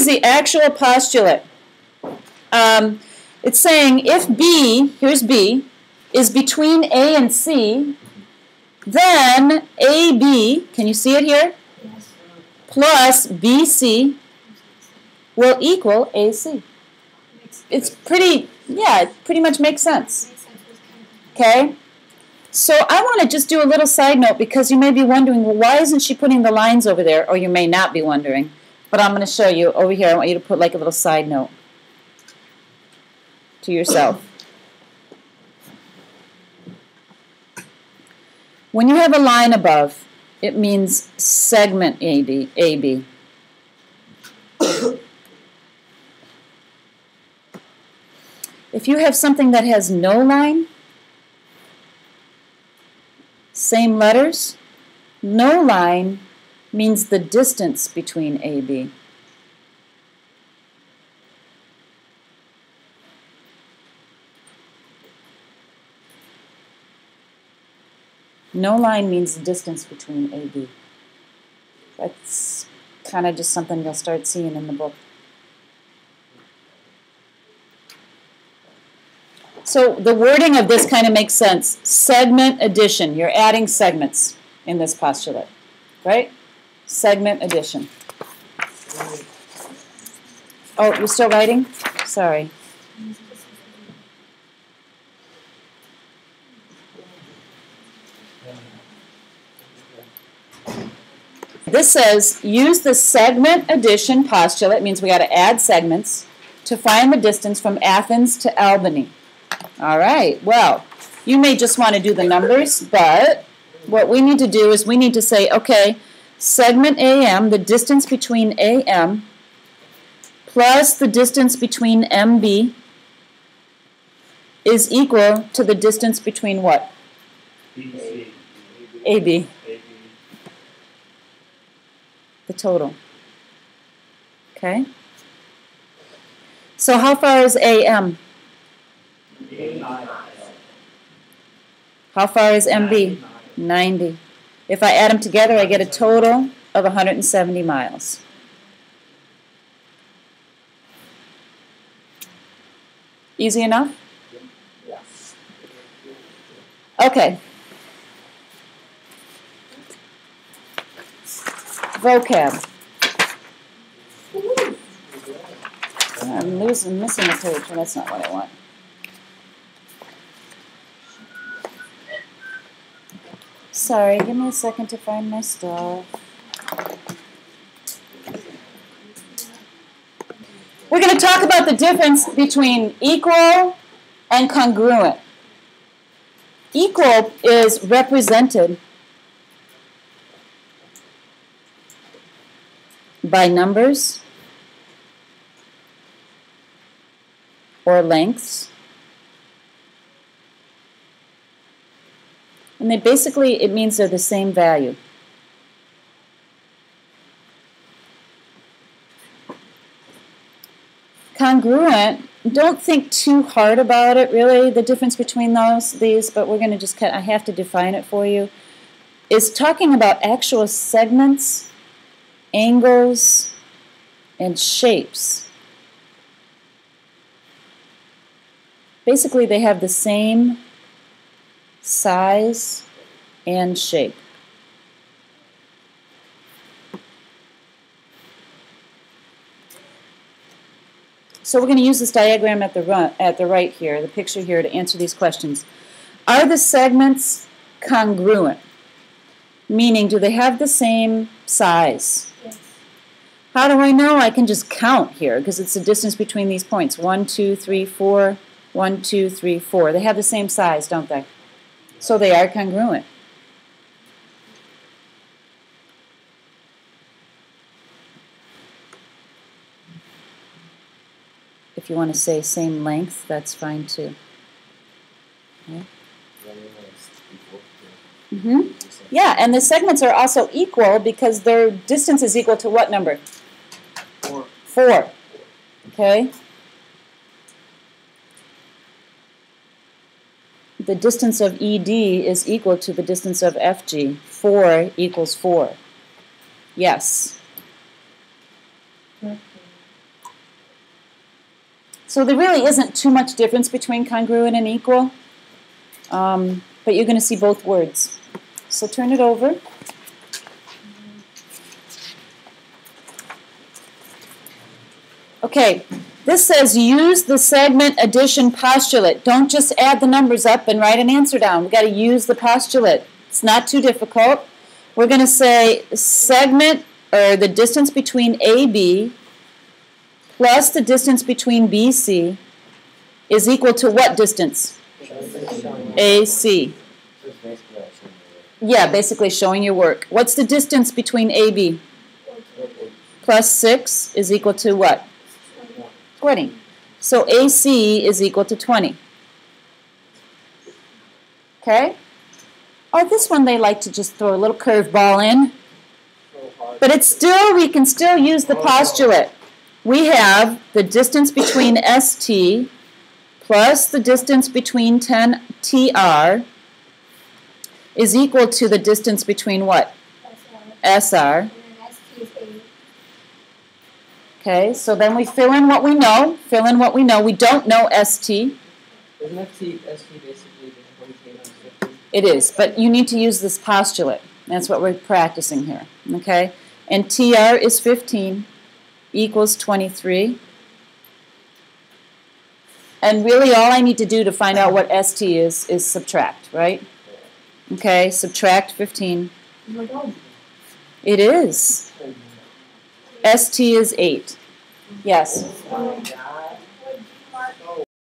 is the actual postulate. It's saying if B, here's B, is between A and C, then AB, can you see it here? Yes. Plus BC will equal AC. It's pretty, yeah, it pretty much makes sense. Okay? So I want to just do a little side note because you may be wondering, well, why isn't she putting the lines over there? Or you may not be wondering. But I'm going to show you over here. I want you to put like a little side note to yourself. When you have a line above, it means segment AB. If you have something that has no line, same letters, no line means the distance between AB. No line means the distance between AB. That's kind of just something you'll start seeing in the book. So the wording of this kind of makes sense. Segment addition. You're adding segments in this postulate, right? Segment addition. Oh, you're still writing? Sorry. This says, use the segment addition postulate, means we got to add segments, to find the distance from Athens to Albany. All right, well, you may just want to do the numbers, but what we need to do is we need to say, okay, segment AM, the distance between AM, plus the distance between MB is equal to the distance between what? BC. AB. The total. Okay? So how far is AM? 8 miles. How far is MB? 90. If I add them together, I get a total of 170 miles. Easy enough? Yes. Okay. Vocab. I'm missing a page, and that's not what I want. Sorry, give me a second to find my stuff. We're going to talk about the difference between equal and congruent. Equal is represented by numbers or lengths. And they basically, it means they're the same value. Congruent, don't think too hard about it, really, the difference between these, but we're going to just I have to define it for you, is talking about actual segments, angles, and shapes. Basically, they have the same size and shape. So we're going to use this diagram at the right here, the picture here, to answer these questions. Are the segments congruent? Meaning, do they have the same size? Yes. How do I know? I can just count here because it's the distance between these points. 1, 2, 3, 4. 1, 2, 3, 4. They have the same size, don't they? So they are congruent. If you want to say same length, that's fine too. Okay. Yeah, and the segments are also equal because their distance is equal to what number? 4. 4. Okay. The distance of ED is equal to the distance of FG. 4 equals 4. Yes. So there really isn't too much difference between congruent and equal, but you're going to see both words. So turn it over. Okay, this says use the segment addition postulate. Don't just add the numbers up and write an answer down. We've got to use the postulate. It's not too difficult. We're going to say segment, or the distance between AB plus the distance between BC is equal to what distance? AC. Yeah, basically showing your work. What's the distance between AB? Plus 6 is equal to what? 20. So AC is equal to 20. Okay? Oh, this one they like to just throw a little curveball in. But it's still, we can still use the postulate. We have the distance between ST plus the distance between 10 TR is equal to the distance between what? SR. Okay, so then we fill in what we know. Fill in what we know. We don't know ST. Isn't ST basically the 20 times 50? It is, but you need to use this postulate. That's what we're practicing here. Okay, and TR is 15 equals 23. And really all I need to do to find out what ST is subtract, right? Okay, subtract 15. It is. ST is 8. Yes?